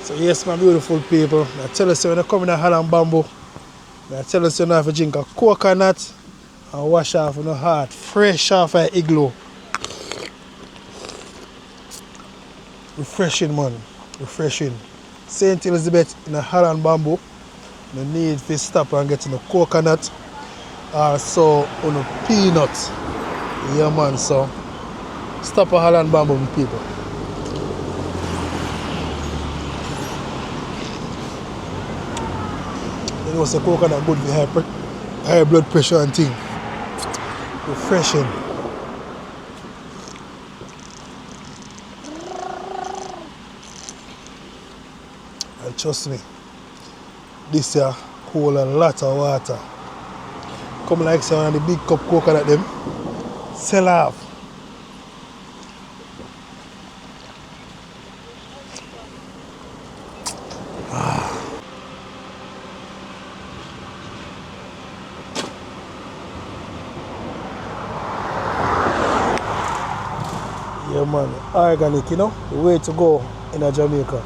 So yes, my beautiful people, I tell you so when you come in a Holland bamboo, I tell you so you have to drink a coconut and wash off your heart, fresh off an igloo. Refreshing, man, refreshing. St. Elizabeth in a Holland bamboo, you need to stop and get in a coconut or so on a peanut. Yeah man, so stop a Holland bamboo people. You know, so coconut good for high blood pressure and thing. Refreshing. And trust me, this here hold a lot of water. Come like say one of the big cup coconut them, sell off. Yeah man, organic, you know, the way to go in a Jamaica.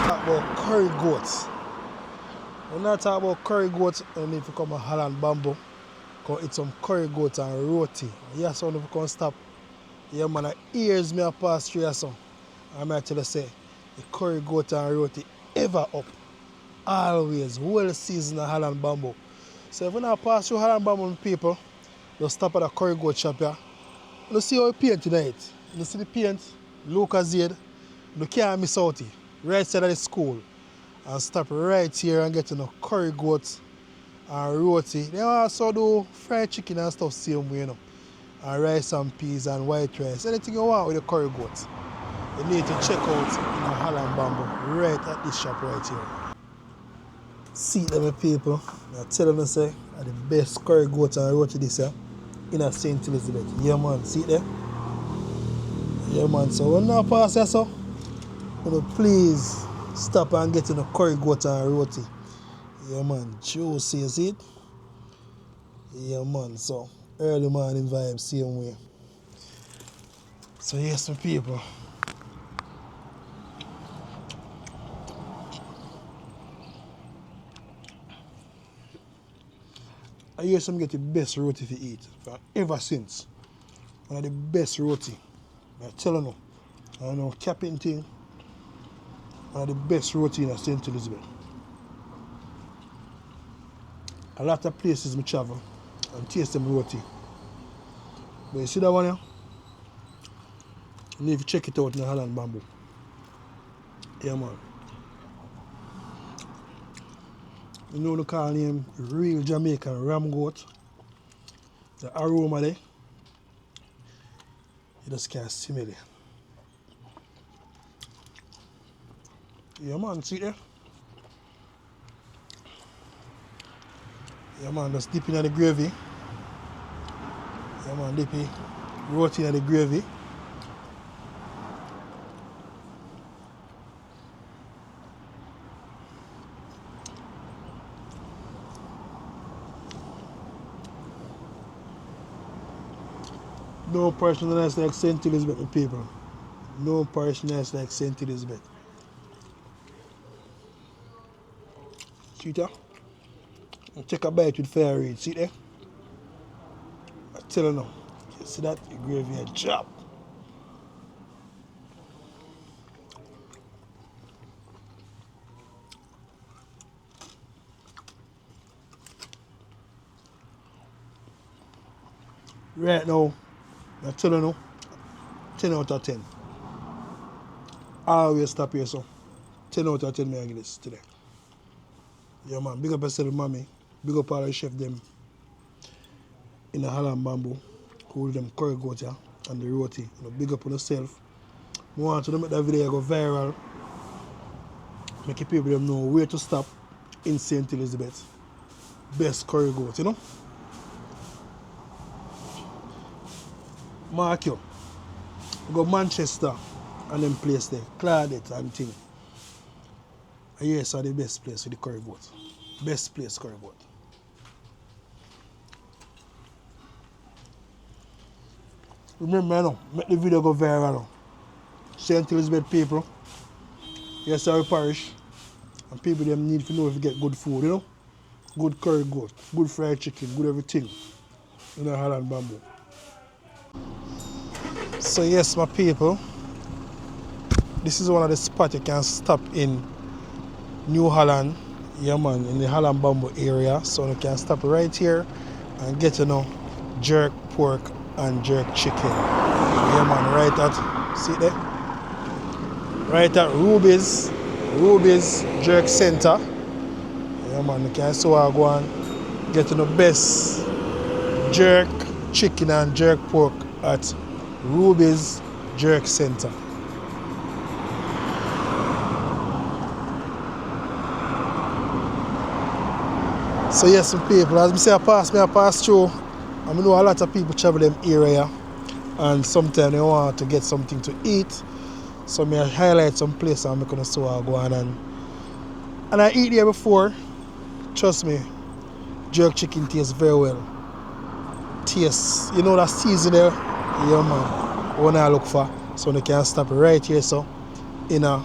Talk about curry goats. When I talk about curry goats, you need to come a Holland bamboo. Come eat some curry goat and roti. Yes, so if you can stop. Yeah man, ears me a pass through so. I'm going to tell you say, the curry goat and roti ever up. Always, well seasoned Holland bamboo. So if you not pass through Holland bamboo people, just stop at a curry goat shop here. You see how you paint tonight. You see the paint, look as it. You can't miss out it. Right side of the school. And stop right here and get a curry goat and roti. They also do fried chicken and stuff same way, you know. And rice and peas and white rice. Anything you want with the curry goat. You need to check out in a Holland bamboo right at this shop right here. See them people, I tell them say are the best curry goat and roti this here in a St. Elizabeth. Yeah man, see it there? Yeah man, so when I pass here so, please stop and get in a curry goat and roti. Yeah man, juicy, you see it? Yeah man, so early morning vibes same way. So yes my people. I hear some get the best roti to eat ever since. One of the best roti. I tell you, I know capping thing. One of the best roti in St. Elizabeth. A lot of places I travel and taste them roti. But you see that one here? You need to check it out in the Holland bamboo. Yeah man. You know the call name real Jamaican ram goat. The aroma there. You just can't smell it. Yeah man, see there? Yeah man, just dip in the gravy. Yeah man, dip it. Roti in the gravy. No person nice like St. Elizabeth people. No person nice like St. Elizabeth. See that? Take a bite with Fire Reid. See there? I tell you now. You see that? The gravy a chop. Right now, I tell you now, 10 out of 10. I always stop here so. 10 out of 10 me I give this today. Yeah man, big up yourself mommy. Big up all the chef them in the Holland bamboo. Who them curry goat here and the roti. You know, big up on yourself. I want to make that video go viral. Make people them know where to stop in St. Elizabeth. Best curry goat, you know? Mark you. Go Manchester and them place there. Claudette and thing. And yes, are the best place with the curry goat. Best place curry goat. Remember, you know, make the video go viral now. St. Elizabeth people, yes, our parish, and people them need to know if you get good food, you know? Good curry goat, good fried chicken, good everything in the Holland bamboo. So yes, my people, this is one of the spots you can stop in New Holland, yeah man, in the Holland bamboo area. So you can stop right here and get jerk pork and jerk chicken. Yeah man, right at, see there? Right at Ruby's Jerk Center. Yeah man, you can so I go and get the best jerk chicken and jerk pork at Ruby's Jerk Center. So yes, some people, as I say, I pass through. I know a lot of people travel them area and sometimes they want to get something to eat. So I highlight some place I'm gonna so I go on and I eat there before. Trust me, jerk chicken tastes very well. Tastes, you know that season there? Yeah man. What I look for. So they can stop right here so in a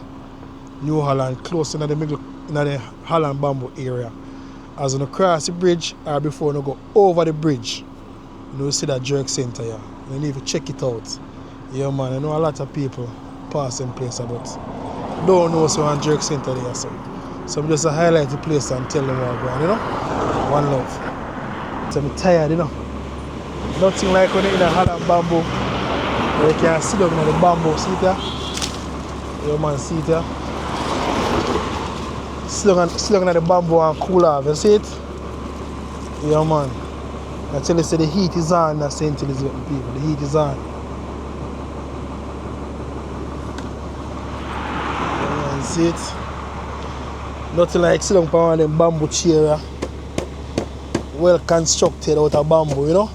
New Holland, close in the middle in the Holland bamboo area. As you cross the bridge or before you go over the bridge, you see that jerk center here. You need to check it out. Yeah man, I know a lot of people passing place but don't know so one jerk center there so. So I'm just highlight the place and tell them what I'm going, you know? One love. So I'm tired, you know. Nothing like when you're in a Holland bamboo. Where you can sit down in the bamboo, see it there? Yeah man, see it there? Sit down in the bamboo and cool off, you see it? Yeah man. I tell you, say the heat is on at St. Elizabeth people, the heat is on. Yeah man, see it? Nothing like sit down on one of them bamboo chair, well constructed out of bamboo, you know?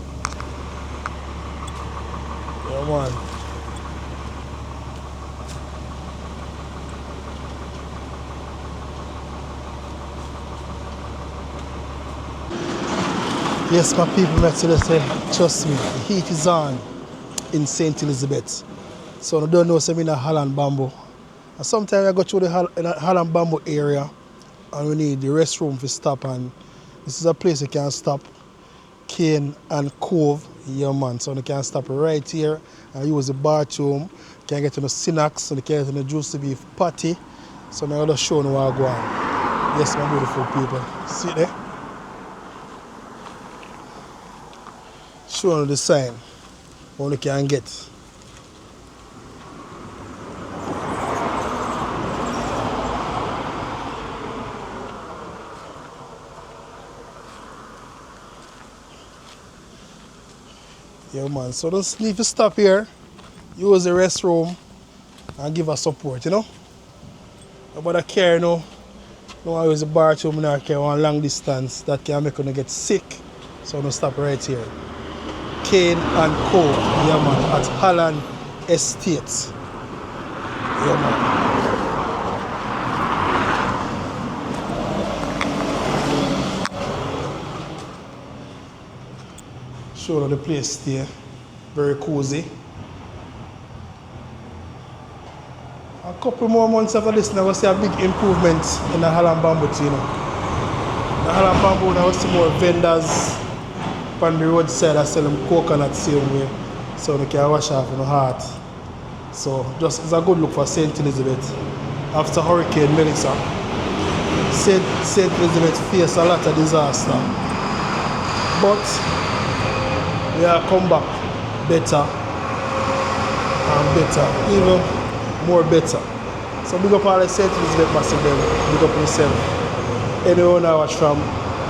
Yeah man. Yes, my people, let's say, trust me, the heat is on in St. Elizabeth. So I don't know, so I'm in a Holland bamboo. And sometimes I go through the Holland bamboo area and we need the restroom to stop, and this is a place you can stop, Cane and Cove, yeah man. So you can stop right here and use the bathroom, you can get in the snacks, and you can get in the juicy beef patty. So now I'll just show you what I go on. Yes, my beautiful people, see it there? Show you the sign, what you can get. Yeah man, so just need to stop here, use the restroom and give us support, you know? About a care, you know, I use the bathroom, I care one long distance that can make you get sick. So I'm stop right here. Cane and Co, yeah man, at Holland Estates. Yeah man. Show you the place there, very cozy. A couple more months after this, now we see a big improvement in the Holland bamboo, you know. The Holland bamboo, now we see more vendors on the roadside that sell them coconut same way, so they can wash off in the heart. So just it's a good look for St. Elizabeth. After Hurricane Melissa, St. Elizabeth faced a lot of disaster, but we have come back better and better, even more better. So big up all the St. Elizabeth massive them, big up yourself. Anyone I watch from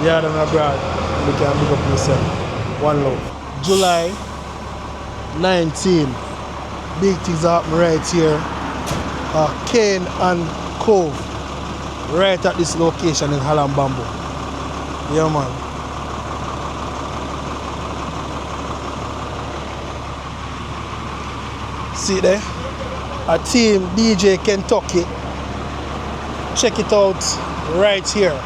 yard and abroad, you can big up yourself. One love. July 19, big things are happening right here. Cane and Cove, right at this location in Holland Bamboo. Yeah man. See there? A team DJ Kentucky. Check it out right here.